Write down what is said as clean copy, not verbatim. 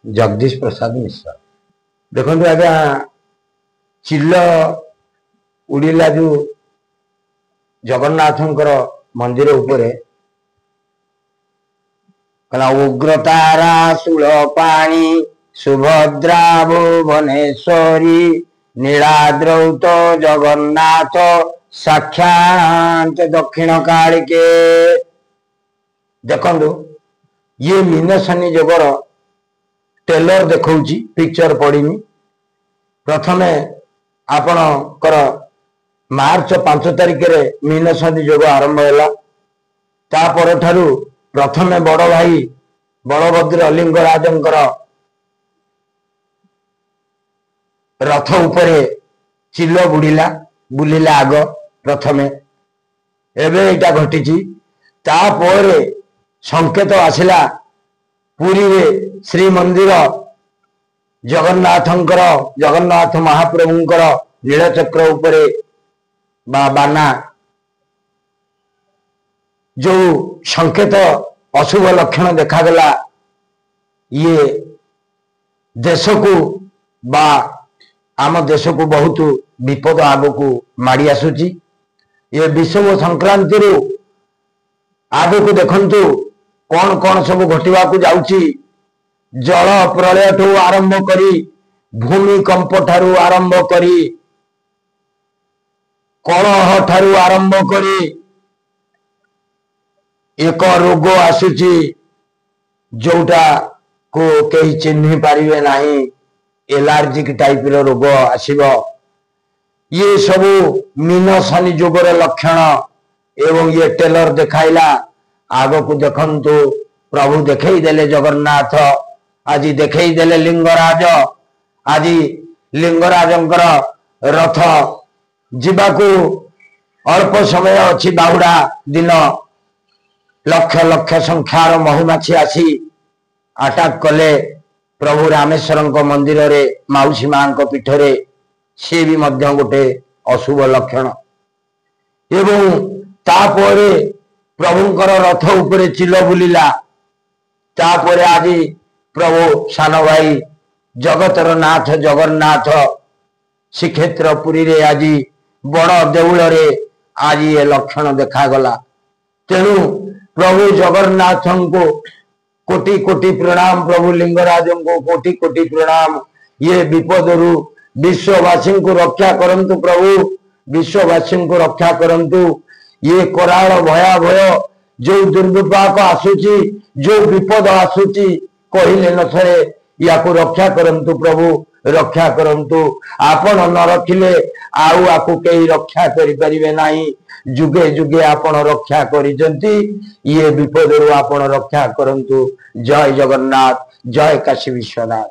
जगदीश प्रसाद मिश्र। देखो आज्ञा चिल्ल उड़ीला जो जगन्नाथ मंदिर उपरे कला उग्रतारा शूल पाणी सुभद्रा भुवनेश्वरी नीलाद्रौत जगन्नाथ साक्षात दक्षिण कालिके। देखो ये मीनशनि जोगर टेलर देखौची पिक्चर पड़ीनी। प्रथमे आपणकर मार्च 5 तारिख रे मीनशनि जोग आरंभ है। तापर ठारू प्रथमे बड़ भाई बलभद्र लिंगराजंकर रथ उपरे चिल्ल बुलिला आग प्रथमे एबे एटा घटी। तापर संकेत आसिला पुरी रे श्री मंदिर जगन्नाथ महाप्रभुंकर नीलचक्र उपरे बाना जो संकेत अशुभ लक्षण देखागला ये देश को बा आम देश को बहुत विपद आग को माड़ी आसुची। ये विषम संक्रांति रू आग को देखंतु कौन कौन सब घटवा को जाउची। जल प्रलय ठू आरंभ करी भूमिकंप ठारू आरंभ करी कलह ठारू आरंभ करी एक रोग आसुची जोटा को कहीं चिन्ह पारिबे नहीं। एलर्जिक टाइप रो रोग आसीबो। ये सबू मीनशनि जोगर लक्षण एवं ये टेलर देखाइला आग को देखंतु प्रभु देखई देले जगन्नाथ आज देखई देले लिंगराज। आज लिंगराजंकर रथ जीवाकू अल्प समय अच्छी बाहुड़ा दिन लक्ष लक्ष संख्यार महुमाछी आसी अटैक कले प्रभु रामेश्वर मंदिर रे माउसी मां पीठ रे सी भी मध्य गोटे अशुभ लक्षण। एवं तापरे प्रभुंकर रथ उपरे चिल्ल बुलिला। तापरे आज प्रभु सान भाई जगतर नाथ जगन्नाथ श्रीक्षेत्र पुरी रे आज बड़ देउल रे आज ये लक्षण देखागला। तेणु प्रभु जगन्नाथ को कोटि कोटि प्रणाम, प्रभु लिंगराज को कोटि कोटि प्रणाम। ये विपदरु विश्ववासी को रक्षा करंतु प्रभु, विश्ववासी को रक्षा करंतु। ये कराल भयाभय जो दुर्विपाक आसुची जो विपद आसुची कहले न सरे या को रक्षा करंतु प्रभु, रक्षा करंतु। आपण न रखिले आउ आकु केही रक्षा करि परिबे नाही। जुगे जुगे आपण रक्षा करिजंती। ये विपदरु आपण रक्षा करंतु। जय जगन्नाथ, जय काशी विश्वनाथ।